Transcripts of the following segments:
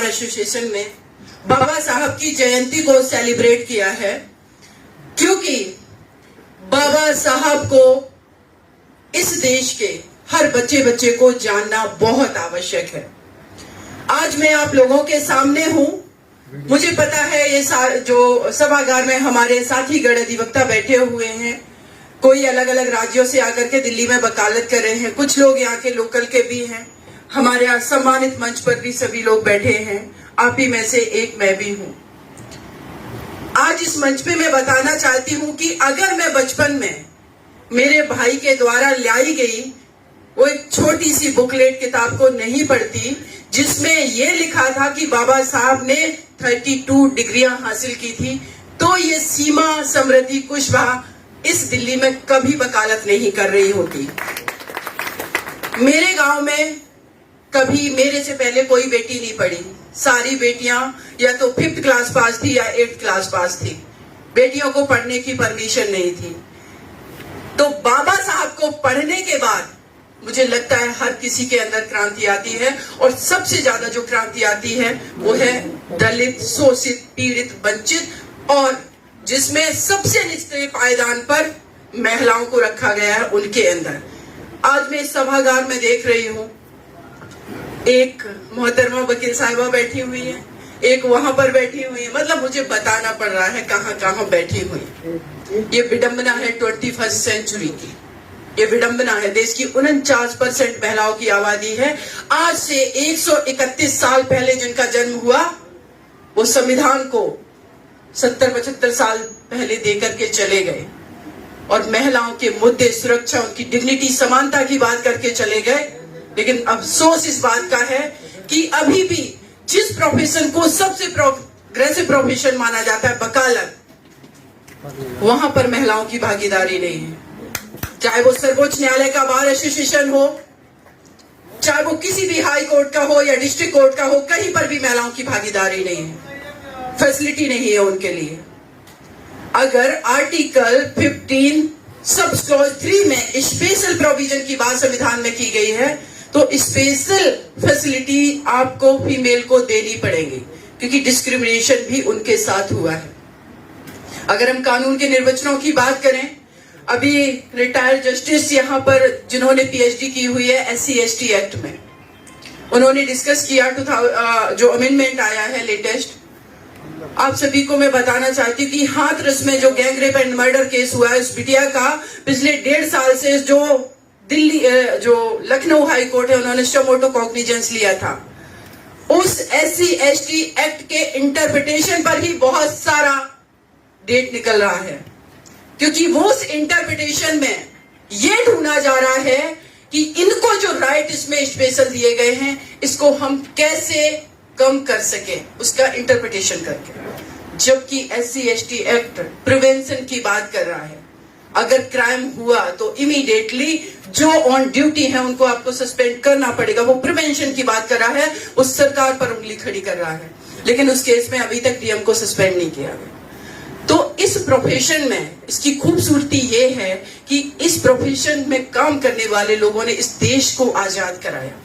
Association ने बाबा साहब की जयंती को सेलिब्रेट किया है, क्योंकि बाबा साहब को इस देश के हर बच्चे को जानना बहुत आवश्यक है। आज मैं आप लोगों के सामने हूं। मुझे पता है ये जो सभागार में हमारे साथी गण अधिवक्ता बैठे हुए हैं, कोई अलग अलग राज्यों से आकर के दिल्ली में वकालत कर रहे हैं, कुछ लोग यहाँ के लोकल के भी हैं, हमारे यहाँ सम्मानित मंच पर भी सभी लोग बैठे हैं, आप ही में से एक मैं भी हूं। आज इस मंच पे मैं बताना चाहती हूं कि अगर मैं बचपन में मेरे भाई के द्वारा लाई गई वो एक छोटी सी बुकलेट किताब को नहीं पढ़ती, जिसमें ये लिखा था कि बाबा साहब ने 32 डिग्रियां हासिल की थी, तो ये सीमा समृद्धि कुशवाहा इस दिल्ली में कभी वकालत नहीं कर रही होती। मेरे गांव में कभी मेरे से पहले कोई बेटी नहीं पढ़ी। सारी बेटियां या तो 5th क्लास पास थी या 8th क्लास पास थी। बेटियों को पढ़ने की परमिशन नहीं थी। तो बाबा साहब को पढ़ने के बाद मुझे लगता है हर किसी के अंदर क्रांति आती है, और सबसे ज्यादा जो क्रांति आती है वो है दलित, शोषित, पीड़ित, वंचित, और जिसमें सबसे निचले पायदान पर महिलाओं को रखा गया है, उनके अंदर। आज मैं इस सभागार में देख रही हूं, एक मोहतरमा वकील साहिबा बैठी हुई है, एक वहां पर बैठी हुई है, मतलब मुझे बताना पड़ रहा है कहां कहां बैठी हुई है। ये विडंबना है 21st सेंचुरी की, ये विडंबना है। देश की 49% महिलाओं की आबादी है। आज से 131 साल पहले जिनका जन्म हुआ, वो संविधान को 70-75 साल पहले देकर के चले गए, और महिलाओं के मुद्दे, सुरक्षा, उनकी डिग्निटी, समानता की बात करके चले गए। लेकिन अफसोस इस बात का है कि अभी भी जिस प्रोफेशन को सबसे प्रोग्रेसिव प्रोफेशन माना जाता है, वकालत, वहां पर महिलाओं की भागीदारी नहीं है। चाहे वो सर्वोच्च न्यायालय का बार एसोसिएशन हो, चाहे वो किसी भी हाई कोर्ट का हो या डिस्ट्रिक्ट कोर्ट का हो, कहीं पर भी महिलाओं की भागीदारी नहीं है, फैसिलिटी नहीं है उनके लिए। अगर आर्टिकल 15 सब क्लॉज 3 में स्पेशल प्रोविजन की बात संविधान में की गई है, तो स्पेशल फैसिलिटी आपको फीमेल को देनी पड़ेगी, क्योंकि डिस्क्रिमिनेशन भी उनके साथ हुआ है। अगर हम कानून के निर्वचनों की बात करें, अभी रिटायर्ड जस्टिस यहाँ पर जिन्होंने पीएचडी की हुई है SC/ST एक्ट में, उन्होंने डिस्कस किया जो अमेंडमेंट आया है लेटेस्ट। आप सभी को मैं बताना चाहती हूँ कि हाथरस में जो gang rape and murder case हुआ है, उस बिटिया का पिछले 1.5 साल से जो लखनऊ हाई कोर्ट है, उन्होंने स्टोमोटो कॉग्निजेंस लिया था। उस SC/ST एक्ट के इंटरप्रिटेशन पर ही बहुत सारा डेट निकल रहा है, क्योंकि वो उस इंटरप्रिटेशन में ये ढूंढा जा रहा है कि इनको जो राइट इसमें स्पेशल दिए गए हैं, इसको हम कैसे कम कर सके, उसका इंटरप्रिटेशन करके। जबकि SC/ST एक्ट प्रिवेंशन की बात कर रहा है। अगर क्राइम हुआ तो इमीडिएटली जो ऑन ड्यूटी है उनको आपको सस्पेंड करना पड़ेगा। वो प्रिवेंशन की बात कर रहा है, उस सरकार पर उंगली खड़ी कर रहा है, लेकिन उस केस में अभी तक डीएम को सस्पेंड नहीं किया गया। तो इस प्रोफेशन में इसकी खूबसूरती ये है कि इस प्रोफेशन में काम करने वाले लोगों ने इस देश को आजाद कराया।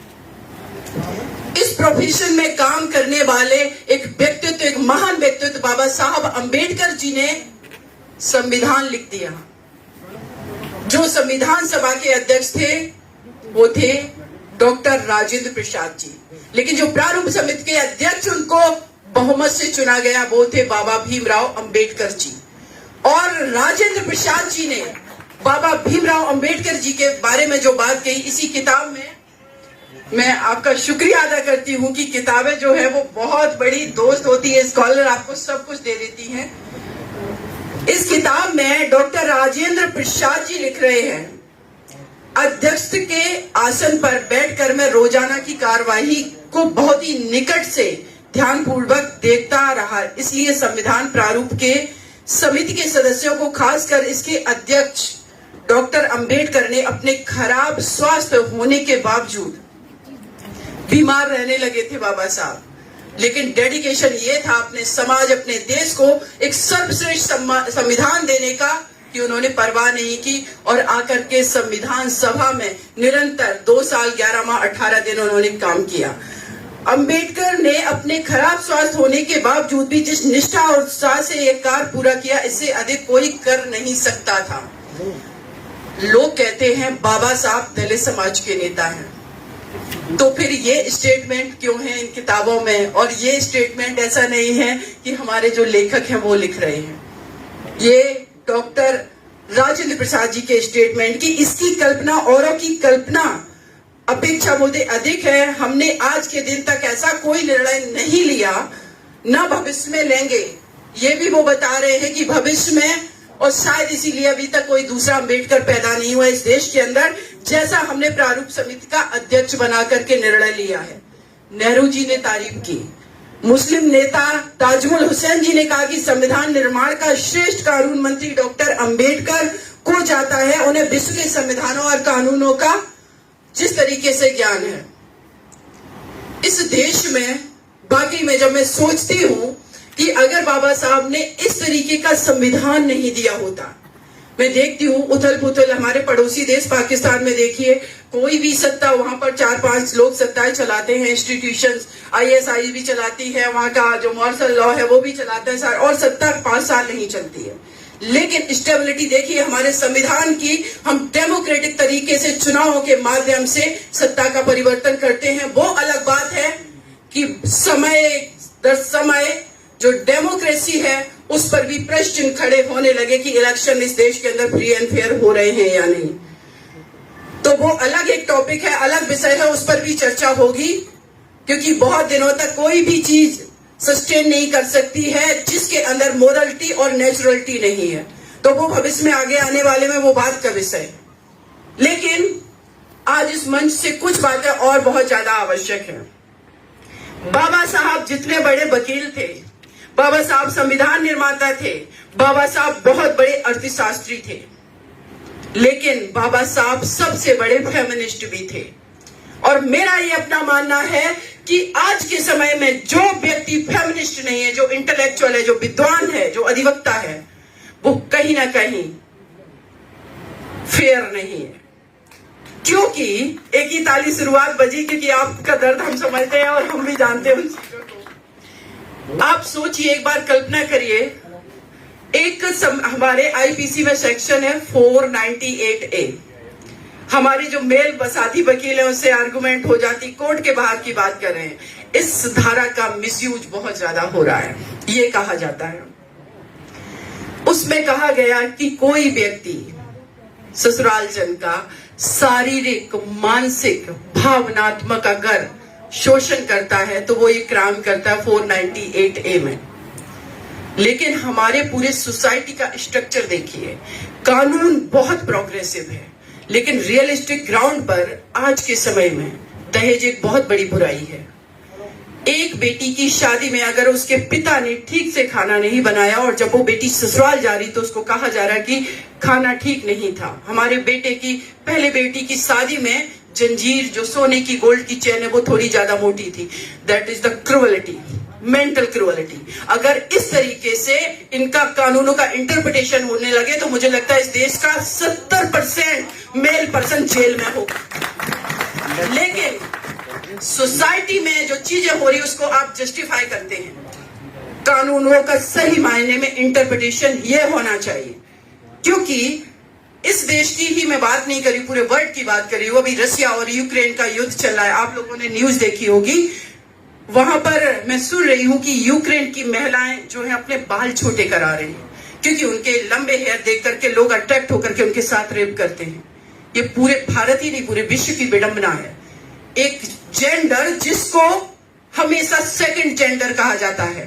इस प्रोफेशन में काम करने वाले एक व्यक्तित्व, एक महान व्यक्तित्व, बाबा साहब अंबेडकर जी ने संविधान लिख दिया। जो संविधान सभा के अध्यक्ष थे वो थे डॉक्टर राजेंद्र प्रसाद जी, लेकिन जो प्रारूप समिति के अध्यक्ष उनको बहुमत से चुना गया वो थे बाबा भीमराव अंबेडकर जी। और राजेंद्र प्रसाद जी ने बाबा भीमराव अंबेडकर जी के बारे में जो बात कही, इसी किताब में मैं आपका शुक्रिया अदा करती हूँ कि किताबें जो है वो बहुत बड़ी दोस्त होती है, स्कॉलर आपको सब कुछ दे देती हैं। इस किताब में डॉक्टर राजेंद्र प्रसाद जी लिख रहे हैं, अध्यक्ष के आसन पर बैठकर मैं रोजाना की कार्यवाही को बहुत ही निकट से ध्यानपूर्वक देखता रहा, इसलिए संविधान प्रारूप के समिति के सदस्यों को, खासकर इसके अध्यक्ष डॉक्टर अंबेडकर ने अपने खराब स्वास्थ्य होने के बावजूद, बीमार रहने लगे थे बाबा साहब, लेकिन डेडिकेशन ये था अपने समाज, अपने देश को एक सर्वश्रेष्ठ संविधान देने का कि उन्होंने परवाह नहीं की और आकर के संविधान सभा में निरंतर 2 साल 11 माह 18 दिन उन्होंने काम किया। अंबेडकर ने अपने खराब स्वास्थ्य होने के बावजूद भी जिस निष्ठा और उत्साह से ये कार्य पूरा किया, इससे अधिक कोई कर नहीं सकता था। लोग कहते हैं बाबा साहब दलित समाज के नेता हैं, तो फिर ये स्टेटमेंट क्यों है इन किताबों में? और ये स्टेटमेंट ऐसा नहीं है कि हमारे जो लेखक हैं वो लिख रहे हैं, ये डॉक्टर राजेंद्र प्रसाद जी के स्टेटमेंट की इसकी कल्पना औरों की कल्पना अपेक्षा बहुत अधिक है। हमने आज के दिन तक ऐसा कोई निर्णय नहीं लिया, न भविष्य में लेंगे। ये भी वो बता रहे हैं कि भविष्य में, और शायद इसीलिए अभी तक कोई दूसरा अम्बेडकर पैदा नहीं हुआ इस देश के अंदर, जैसा हमने प्रारूप समिति का अध्यक्ष बना करके निर्णय लिया है। नेहरू जी ने तारीफ की, मुस्लिम नेता ताजुल हुसैन जी ने कहा कि संविधान निर्माण का श्रेष्ठ कानून मंत्री डॉक्टर अंबेडकर को जाता है, उन्हें विश्व के संविधानों और कानूनों का जिस तरीके से ज्ञान है। इस देश में बाकी में जब मैं सोचती हूं कि अगर बाबा साहब ने इस तरीके का संविधान नहीं दिया होता, मैं देखती हूँ उथल पुथल हमारे पड़ोसी देश पाकिस्तान में देखिए, कोई भी सत्ता वहां पर 4-5 लोग सत्ताएं चलाते हैं, इंस्टीट्यूशंस ISI भी चलाती है, वहां का जो मार्शल लॉ है वो भी चलाते हैं, और सत्ता 5 साल नहीं चलती है। लेकिन स्टेबिलिटी देखिए हमारे संविधान की, हम डेमोक्रेटिक तरीके से चुनावों के माध्यम से सत्ता का परिवर्तन करते हैं। वो अलग बात है कि समय दर समय जो डेमोक्रेसी है उस पर भी प्रश्न चिन्ह खड़े होने लगे कि इलेक्शन इस देश के अंदर फ्री एंड फेयर हो रहे हैं या नहीं। तो वो अलग एक टॉपिक है, अलग विषय है, उस पर भी चर्चा होगी, क्योंकि बहुत दिनों तक कोई भी चीज सस्टेन नहीं कर सकती है जिसके अंदर मोरलिटी और नेचुरलिटी नहीं है। तो वो भविष्य में आगे आने वाले में वो बात का विषय है। लेकिन आज इस मंच से कुछ बातें और बहुत ज्यादा आवश्यक है। बाबा साहब जितने बड़े वकील थे, बाबा साहब संविधान निर्माता थे, बाबा साहब बहुत बड़े अर्थशास्त्री थे, लेकिन बाबा साहब सबसे बड़े फेमिनिस्ट भी थे। और मेरा ये अपना मानना है कि आज के समय में जो व्यक्ति फेमिनिस्ट नहीं है, जो इंटेलेक्चुअल है, जो विद्वान है, जो अधिवक्ता है, वो कहीं ना कहीं फेयर नहीं है। क्योंकि एक ही ताली शुरुआत बजी, क्योंकि आपका दर्द हम समझते हैं और हम भी जानते हैं उन चीजों को। आप सोचिए, एक बार कल्पना करिए, हमारे IPC में सेक्शन है 498A, हमारी जो मेल बसाती वकील है उससे आर्गुमेंट हो जाती, कोर्ट के बाहर की बात कर रहे हैं। इस धारा का मिसयूज बहुत ज्यादा हो रहा है, ये कहा जाता है। उसमें कहा गया कि कोई व्यक्ति ससुराल जन का शारीरिक, मानसिक, भावनात्मक अगर शोषण करता है तो वो ये क्राइम करता है 498A में। लेकिन हमारे पूरे सोसाइटी का स्ट्रक्चर देखिए, कानून बहुत प्रोग्रेसिव है, लेकिन रियलिस्टिक ग्राउंड पर आज के समय में दहेज एक बहुत बड़ी बुराई है। एक बेटी की शादी में अगर उसके पिता ने ठीक से खाना नहीं बनाया और जब वो बेटी ससुराल जा रही तो उसको कहा जा रहा कि खाना ठीक नहीं था। हमारे बेटे की, पहले बेटी की शादी में जंजीर, जो सोने की गोल्ड की चेन है, वो थोड़ी ज्यादा मोटी थी। That is the cruelty, mental cruelty. अगर इस तरीके से इनका कानूनों का इंटरप्रिटेशन होने लगे तो मुझे लगता है इस देश का 70% मेल पर्सन जेल में होगा। लेकिन सोसाइटी में जो चीजें हो रही है उसको आप जस्टिफाई करते हैं। कानूनों का सही मायने में इंटरप्रिटेशन ये होना चाहिए, क्योंकि इस देश की ही मैं बात नहीं करी, पूरे वर्ल्ड की बात करी हूं। अभी रशिया और यूक्रेन का युद्ध चल रहा है, आप लोगों ने न्यूज देखी होगी। वहां पर मैं सुन रही हूं कि यूक्रेन की महिलाएं जो है अपने बाल छोटे करा रही हैं, क्योंकि उनके लंबे हेयर देख करके लोग अट्रैक्ट होकर के उनके साथ रेप करते हैं। ये पूरे भारत ही नहीं, पूरे विश्व की विडंबना है। एक जेंडर जिसको हमेशा सेकंड जेंडर कहा जाता है,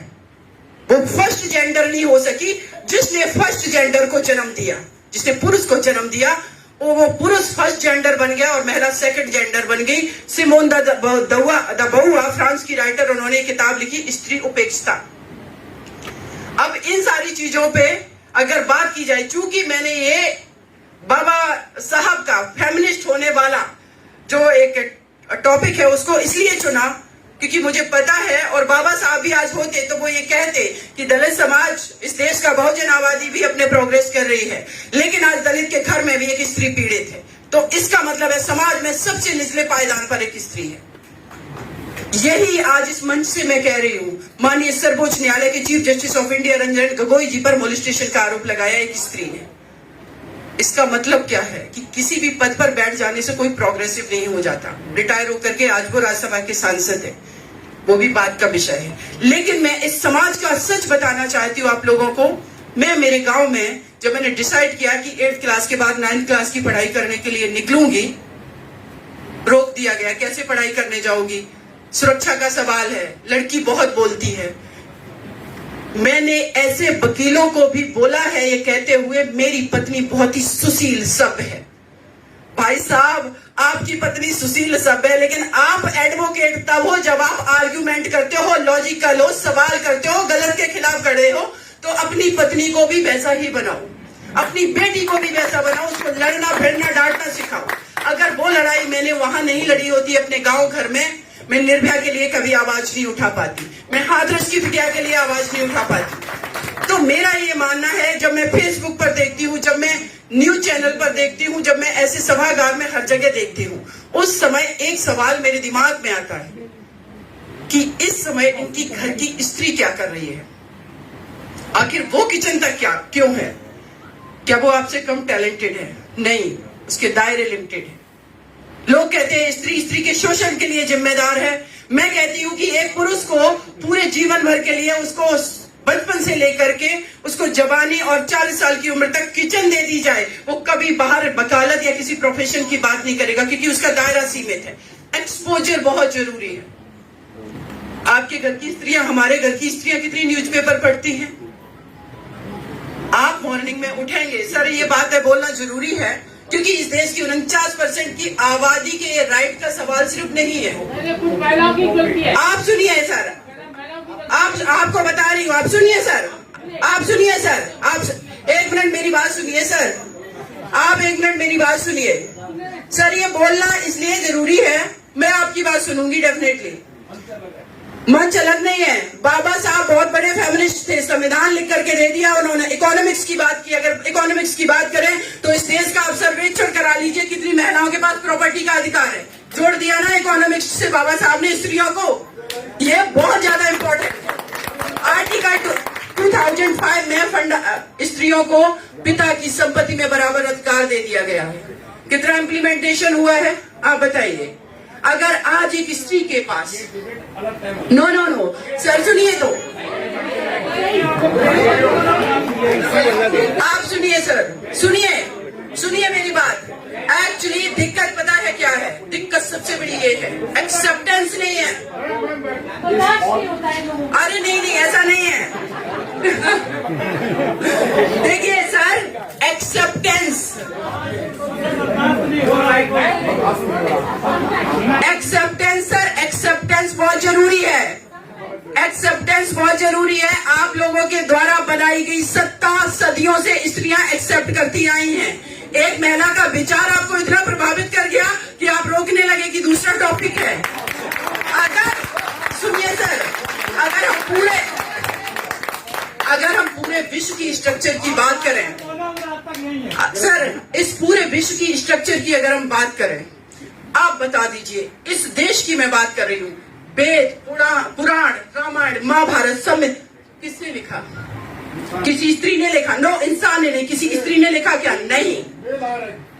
वो फर्स्ट जेंडर नहीं हो सकी। जिसने फर्स्ट जेंडर को जन्म दिया, जिसने पुरुष को जन्म दिया, वो पुरुष फर्स्ट जेंडर बन गया और महिला सेकंड जेंडर बन गई। सिमोन द बहुआ, फ्रांस की राइटर, उन्होंने किताब लिखी स्त्री उपेक्षिता। अब इन सारी चीजों पे अगर बात की जाए, चूंकि मैंने ये बाबा साहब का फेमिनिस्ट होने वाला जो एक टॉपिक है उसको इसलिए चुना क्योंकि मुझे पता है, और बाबा साहब भी आज होते तो वो ये कहते कि दलित समाज, इस देश का बहुजन आबादी भी अपने प्रोग्रेस कर रही है, लेकिन आज दलित के घर में भी एक स्त्री पीड़ित है। तो इसका मतलब है समाज में सबसे निचले पायदान पर एक स्त्री है। यही आज इस मंच से मैं कह रही हूँ, माननीय सर्वोच्च न्यायालय के chief justice of India Ranjan Gogoi ji पर मोलेस्टेशन का आरोप लगाया एक स्त्री ने। इसका मतलब क्या है कि किसी भी पद पर बैठ जाने से कोई प्रोग्रेसिव नहीं हो जाता। रिटायर होकर के आज वो राज्यसभा के सांसद है, वो भी बात का विषय है। लेकिन मैं इस समाज का सच बताना चाहती हूँ आप लोगों को। मैं मेरे गांव में जब मैंने डिसाइड किया कि 8th क्लास के बाद 9th क्लास की पढ़ाई करने के लिए निकलूंगी, रोक दिया गया। कैसे पढ़ाई करने जाओगी, सुरक्षा का सवाल है, लड़की बहुत बोलती है। मैंने ऐसे वकीलों को भी बोला है ये कहते हुए, मेरी पत्नी बहुत ही सुशील सभ्य है। भाई साहब, आपकी पत्नी सुशील सभ्य है, लेकिन आप एडवोकेट तब हो जब आप आर्ग्यूमेंट करते हो, लॉजिकल हो, सवाल करते हो, गलत के खिलाफ खड़े हो। तो अपनी पत्नी को भी वैसा ही बनाओ, अपनी बेटी को भी वैसा बनाओ, उसको लड़ना फिरना डांटना सिखाओ। अगर वो लड़ाई मैंने वहां नहीं लड़ी होती अपने गांव घर में, मैं निर्भया के लिए कभी आवाज नहीं उठा पाती, मैं हाथरस की बिटिया के लिए आवाज नहीं उठा पाती। तो मेरा ये मानना है, जब मैं फेसबुक पर देखती हूँ, जब मैं न्यूज चैनल पर देखती हूँ, जब मैं ऐसे सभागार में हर जगह देखती हूँ, उस समय एक सवाल मेरे दिमाग में आता है कि इस समय इनकी घर की स्त्री क्या कर रही है। आखिर वो किचन तक क्यों है? क्या वो आपसे कम टैलेंटेड है? नहीं, उसके दायरे लिमिटेड है। लोग कहते हैं स्त्री के शोषण के लिए जिम्मेदार है। मैं कहती हूँ कि एक पुरुष को पूरे जीवन भर के लिए, उसको बचपन से लेकर के उसको जवानी और 40 साल की उम्र तक किचन दे दी जाए, वो कभी बाहर वकालत या किसी प्रोफेशन की बात नहीं करेगा, क्योंकि उसका दायरा सीमित है। एक्सपोजर बहुत जरूरी है। आपके घर की स्त्रियां, हमारे घर की स्त्रियां कितनी न्यूज़पेपर पढ़ती हैं? आप मॉर्निंग में उठेंगे, सर ये बात है बोलना जरूरी है, क्योंकि इस देश की 49% की आबादी के ये राइट का सवाल सिर्फ नहीं है। आप सुनिए सर, आपको बता रही हूँ, आप सुनिए सर, आप सुनिए सर, आप 1 मिनट मेरी बात सुनिए सर, आप 1 मिनट मेरी बात सुनिए सर। ये बोलना इसलिए जरूरी है, मैं आपकी बात सुनूंगी डेफिनेटली। मंच अलग नहीं है। बाबा साहब बहुत बड़े फेमिनिस्ट थे, संविधान लिख करके दे दिया उन्होंने। इकोनॉमिक्स की बात की, अगर इकोनॉमिक्स की बात करें तो इस देश का आप सर्वेक्षण करा लीजिए, कितनी महिलाओं के पास प्रॉपर्टी का अधिकार है। जोड़ दिया ना इकोनॉमिक्स से बाबा साहब ने स्त्रियों को, ये बहुत ज्यादा इंपॉर्टेंट है। आर्टिकल 2005 में स्त्रियों को पिता की संपत्ति में बराबर अधिकार दे दिया गया है। कितना इम्प्लीमेंटेशन हुआ है आप बताइए। अगर आज एक स्त्री के पास, नो सर सुनिए तो, आप सुनिए सर, सुनिए मेरी बात। एक्चुअली दिक्कत पता है क्या है? दिक्कत सबसे बड़ी ये है, एक्सेप्टेंस नहीं है। अरे नहीं ऐसा नहीं है। देखिए सर, एक्सेप्टेंस सर, एक्सेप्टेंस बहुत जरूरी है। एक्सेप्टेंस बहुत जरूरी है। आप लोगों के द्वारा बनाई गई सत्ता सदियों से स्त्रियां एक्सेप्ट करती आई हैं। एक महिला का विचार आपको इतना प्रभावित कर गया कि आप रोकने लगे कि दूसरा टॉपिक है। अगर सुनिए सर, अगर हम पूरे विश्व की स्ट्रक्चर की बात करें सर, इस पूरे विश्व की स्ट्रक्चर की अगर हम बात करें, आप बता दीजिए, इस देश की मैं बात कर रही हूँ, वेद, पुराण, रामायण, महाभारत समित किसने लिखा? किसी स्त्री ने लिखा? नो, इंसान ने नहीं, किसी स्त्री ने लिखा क्या?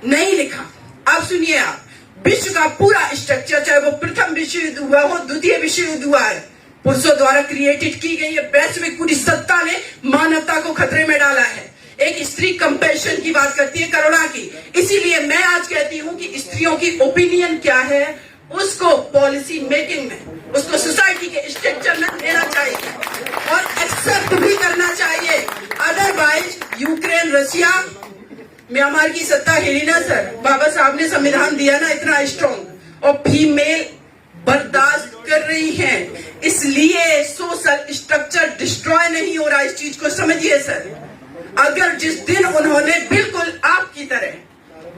नहीं लिखा। अब सुनिए, आप विश्व का पूरा स्ट्रक्चर, चाहे वो प्रथम विश्व युद्ध हुआ हो, द्वितीय विश्व युद्ध हुआ है, पुरुषों द्वारा क्रिएटेड की गई है। वैश्विक पूरी सत्ता ने मानवता को खतरे में डाला है। एक स्त्री कंपैशन की बात करती है, करुणा की। इसीलिए मैं आज कहती हूँ कि स्त्रियों की ओपिनियन क्या है, उसको पॉलिसी मेकिंग में, उसको सोसाइटी के स्ट्रक्चर में लेना चाहिए और एक्सेप्ट भी करना चाहिए। अदरवाइज यूक्रेन, रशिया, म्यांमार की सत्ता हिली ना सर। बाबा साहब ने संविधान दिया ना इतना स्ट्रॉन्ग, और फीमेल बर्दाश्त कर रही हैं, इसलिए सोशल स्ट्रक्चर डिस्ट्रॉय नहीं हो रहा। इस चीज को समझिए सर। अगर जिस दिन उन्होंने बिल्कुल आपकी तरह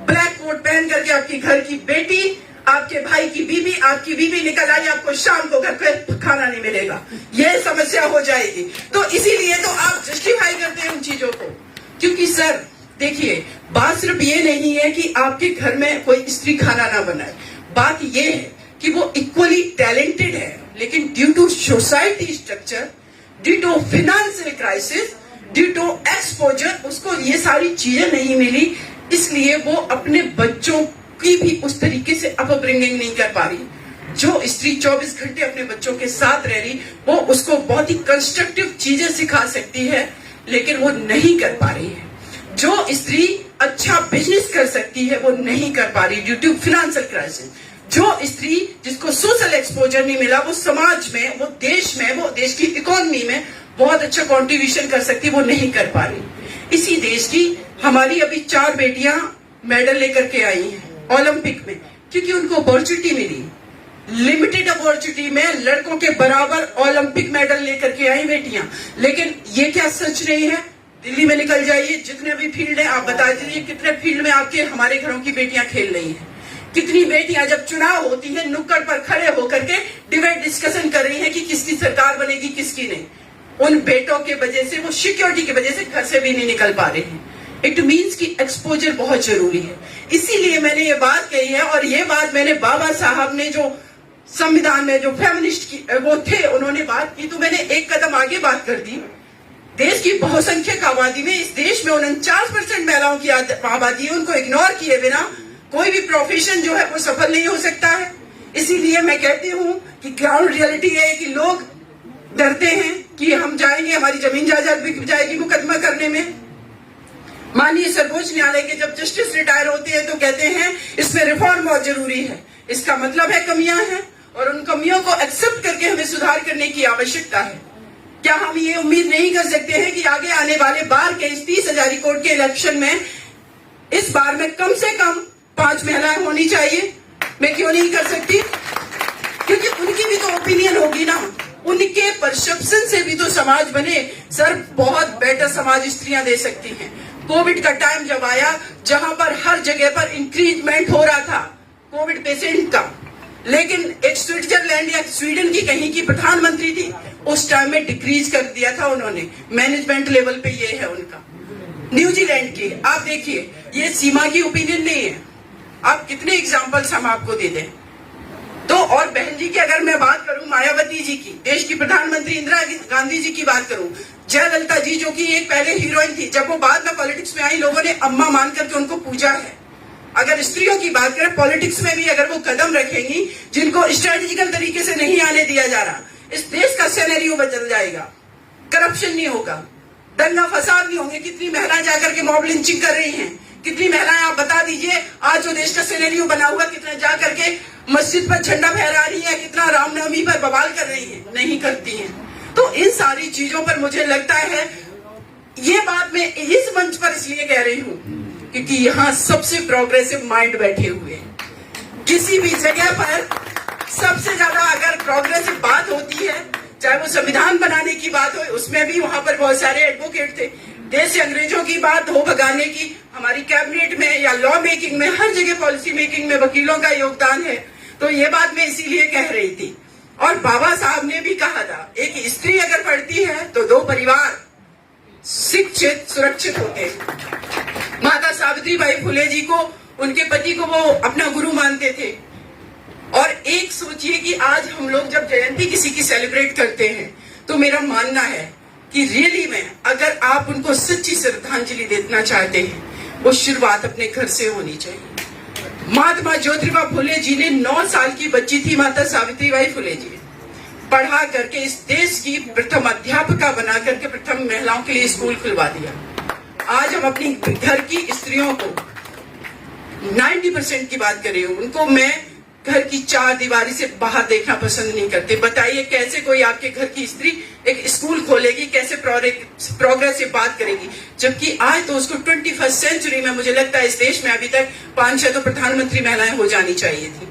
ब्लैक कोट पहन करके आपकी घर की बेटी, आपके भाई की बीवी, आपकी बीवी निकल आई, आपको शाम को घर पे खाना नहीं मिलेगा, यह समस्या हो जाएगी। तो इसीलिए तो आप जस्टिफाई करते हैं उन चीजों को। क्योंकि सर देखिए, बात सिर्फ ये नहीं है कि आपके घर में कोई स्त्री खाना ना बनाए, बात ये है कि वो इक्वली टैलेंटेड है, लेकिन due to society structure, due to financial crisis, due to exposure उसको ये सारी चीजें नहीं मिली, इसलिए वो अपने बच्चों की भी उस तरीके से अपब्रिंगिंग नहीं कर पा रही। जो स्त्री 24 घंटे अपने बच्चों के साथ रह रही, वो उसको बहुत ही कंस्ट्रक्टिव चीजें सिखा सकती है, लेकिन वो नहीं कर पा रही है। जो स्त्री अच्छा बिजनेस कर सकती है, वो नहीं कर पा रही ड्यू टू फाइनेंशियल क्राइसिस। जो स्त्री जिसको सोशल एक्सपोजर नहीं मिला, वो समाज में, वो देश की इकोनॉमी में बहुत अच्छा कंट्रीब्यूशन कर सकती, वो नहीं कर पा रही। इसी देश की हमारी अभी 4 बेटियां मेडल लेकर के आई हैं ओलंपिक में, क्योंकि उनको अपॉर्चुनिटी मिली। लिमिटेड अपॉर्चुनिटी में लड़कों के बराबर ओलंपिक मेडल लेकर के आई बेटियां। लेकिन ये क्या सच नहीं है? दिल्ली में निकल जाइए, जितने भी फील्ड है आप बता दीजिए, कितने फील्ड में आपके हमारे घरों की बेटियां खेल रही हैं। कितनी बेटियां जब चुनाव होती है नुक्कड़ पर खड़े होकर के डिबेट डिस्कशन कर रही हैं कि किसकी सरकार बनेगी, किसकी नहीं। उन बेटों के वजह से, वो सिक्योरिटी की वजह से घर से भी नहीं निकल पा रहे हैं। इट मीन्स कि एक्सपोजर बहुत जरूरी है। इसीलिए मैंने ये बात कही है, और ये बात मैंने बाबा साहब ने जो संविधान में जो फेमिनिस्ट की वो थे, उन्होंने बात की, तो मैंने एक कदम आगे बात कर दी। देश की बहुसंख्यक आबादी में, इस देश में 49% महिलाओं की आबादी है, उनको इग्नोर किए बिना कोई भी प्रोफेशन जो है वो सफल नहीं हो सकता है। इसीलिए मैं कहती हूँ कि ग्राउंड रियलिटी है कि लोग डरते हैं कि हम जाएंगे, हमारी जमीन जायदाद बिक जाएगी मुकदमा करने में। माननीय सर्वोच्च न्यायालय के जब जस्टिस रिटायर होते हैं तो कहते हैं इसमें रिफॉर्म बहुत जरूरी है। इसका मतलब है कमियां हैं, और उन कमियों को एक्सेप्ट करके हमें सुधार करने की आवश्यकता है। क्या हम ये उम्मीद नहीं कर सकते हैं कि आगे आने वाले बार के इस 30 हजारी कोर्ट के इलेक्शन में इस बार में कम से कम 5 महिलाएं होनी चाहिए? मैं क्यों नहीं कर सकती? क्योंकि उनकी भी तो ओपिनियन होगी ना, उनके परसेप्शन से भी तो समाज बने। सर, बहुत बेटर समाज स्त्रियां दे सकती हैं। कोविड का टाइम जब आया, जहां पर हर जगह पर इंक्रीजमेंट हो रहा था कोविड पेशेंट का, लेकिन एक स्विट्जरलैंड या स्वीडन की कहीं की प्रधानमंत्री थी, उस टाइम में डिक्रीज कर दिया था उन्होंने। मैनेजमेंट लेवल पे ये है उनका। न्यूजीलैंड की आप देखिए, ये सीमा की ओपिनियन नहीं है। आप कितने एग्जाम्पल्स हम आपको दे दें तो। और बहन जी की अगर मैं बात करूं, मायावती जी की, देश की प्रधानमंत्री इंदिरा गांधी जी की बात करूं, जयललिता जी जो कि एक पहले हीरोइन थी, जब वो बाद में पॉलिटिक्स में आई, लोगों ने अम्मा मान करके उनको पूजा है। अगर स्त्रियों की बात करें, पॉलिटिक्स में भी अगर वो कदम रखेंगी जिनको स्ट्रेटेजिकल तरीके से नहीं आने दिया जा रहा, इस देश का सिनेरियो बदल जाएगा। करप्शन नहीं होगा, दंगा फसाद नहीं होंगे। कितनी महिलाएं जाकर के मॉब लिंचिंग कर रही हैं, कितनी महिलाएं आप बता दीजिए आज जो देश का सिनेरियो बना हुआ, कितने जाकर के मस्जिद पर झंडा फहरा रही है, कितना रामनवमी पर बवाल कर रही है, नहीं करती हैं। तो इन सारी चीजों पर मुझे लगता है, ये बात मैं इस मंच पर इसलिए कह रही हूं क्योंकि यहाँ सबसे प्रोग्रेसिव माइंड बैठे हुए हैं। किसी भी जगह पर सबसे ज्यादा अगर प्रोग्रेसिव बात होती है, चाहे वो संविधान बनाने की बात हो, उसमें भी वहां पर बहुत सारे एडवोकेट थे। देश से अंग्रेजों की बात हो भगाने की, हमारी कैबिनेट में या लॉ मेकिंग में, हर जगह पॉलिसी मेकिंग में वकीलों का योगदान है। तो ये बात मैं इसीलिए कह रही थी। और बाबा साहब ने भी कहा था, एक स्त्री अगर पढ़ती है तो 2 परिवार शिक्षित सुरक्षित होते हैं। माता सावित्रीबाई फुले जी को, उनके पति को वो अपना गुरु मानते थे। और एक सोचिए कि आज हम लोग जब जयंती किसी की सेलिब्रेट करते हैं, तो मेरा मानना है कि रियली में अगर आप उनको सच्ची श्रद्धांजलि देना चाहते हैं, वो शुरुआत अपने घर से होनी चाहिए। महात्मा ज्योतिबा फुले जी ने 9 साल की बच्ची थी माता सावित्रीबाई फुले जी, पढ़ा करके इस देश की प्रथम अध्यापिका बना करके प्रथम महिलाओं के लिए स्कूल खुलवा दिया। आज हम अपनी घर की स्त्रियों को 90% की बात कर रही हूँ, उनको मैं घर की 4 दीवारी से बाहर देखना पसंद नहीं करते। बताइए कैसे कोई आपके घर की स्त्री एक स्कूल खोलेगी, कैसे प्रोग्रेसिव बात करेगी? जबकि आज तो उसको 21st सेंचुरी में मुझे लगता है इस देश में अभी तक 5-6 तो प्रधानमंत्री महिलाएं हो जानी चाहिए थी।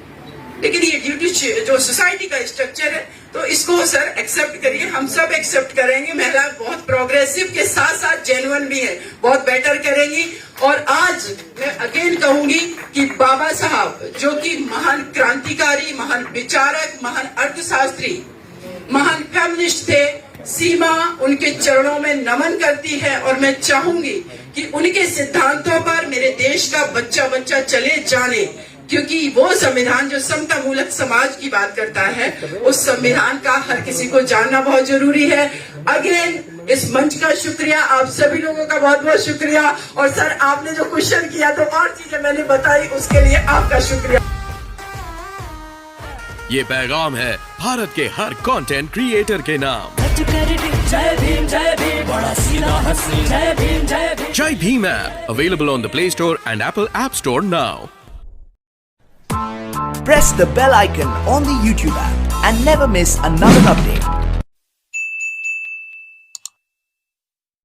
लेकिन ये ड्यूटी जो सोसाइटी का स्ट्रक्चर है, तो इसको सर एक्सेप्ट करिए, हम सब एक्सेप्ट करेंगे। महिलाएं बहुत प्रोग्रेसिव के साथ साथ जेन्युइन भी है, बहुत बेटर करेंगी। और आज मैं अगेन कहूंगी कि बाबा साहब जो कि महान क्रांतिकारी, महान विचारक, महान अर्थशास्त्री, महान फेमिनिस्ट थे, सीमा उनके चरणों में नमन करती है। और मैं चाहूंगी कि उनके सिद्धांतों पर मेरे देश का बच्चा बच्चा चले जाने, क्योंकि वो संविधान जो समता मूलक समाज की बात करता है, उस संविधान का हर किसी को जानना बहुत जरूरी है। अगेन इस मंच का शुक्रिया, आप सभी लोगों का बहुत बहुत शुक्रिया। और सर आपने जो क्वेश्चन किया तो और चीजें मैंने बताई, उसके लिए आपका शुक्रिया। ये पैगाम है भारत के हर कंटेंट क्रिएटर के नाम। जय भीम बड़ा सीना हंसी, जय Bhim. Jai Bhim app available on the Play Store and Apple App Store now. Press the bell icon on the YouTube app and never miss another update.